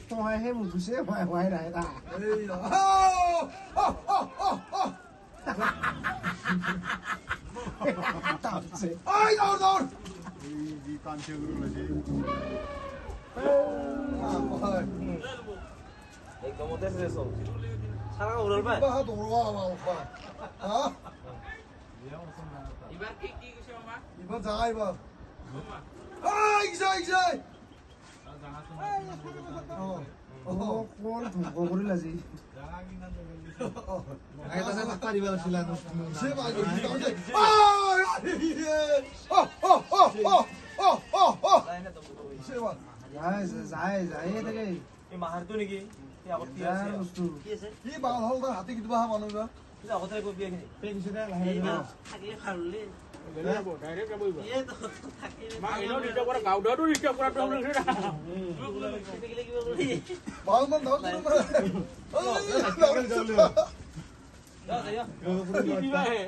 tôi hay hết một chút xíu hoài này ta tao sẽ ôi rồi gì toàn chơi rồi gì 이거 못했어. 사랑아 오늘 봐. ba 돌아와 봐 오빠 어 이번 끼고 싶어 봐. 이번 장아 이번 아 이기자 কোন ধুব কৰিলা যি এটা না পারিবার ছিল না 제발 이거 제발 যায় থাকে 이 마하르도 니기. 이 아버지 যাৰ 비었어요. বস্তু 비었어? 이 마을 홀다 하트 기도 봐 মানুষৰা 근데 어떻게 그 비약이니? থাকিলে খাৰুলে ডাইৰেক্ট যাবইবা এই তো থাকিলে মা এনো দিতে পৰা গাউডাটো দিতে পৰা তো না থাকিলে কিবা কৰি 마음만 나오는 거야 야야. কিবা হে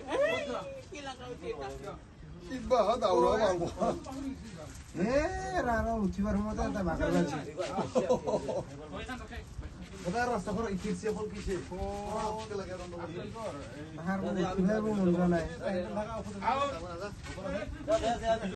কি লাগাও এটা 이봐 나오라 말고 ৰাৰ উঠিবাৰ সময়তে এটা বাগৰ লাগছে 오늘 ৰাস্তা কৰে ইকিৰছে বল কিসে তাহাৰ উঠিবাৰ মন যোৱা নাই 야야야.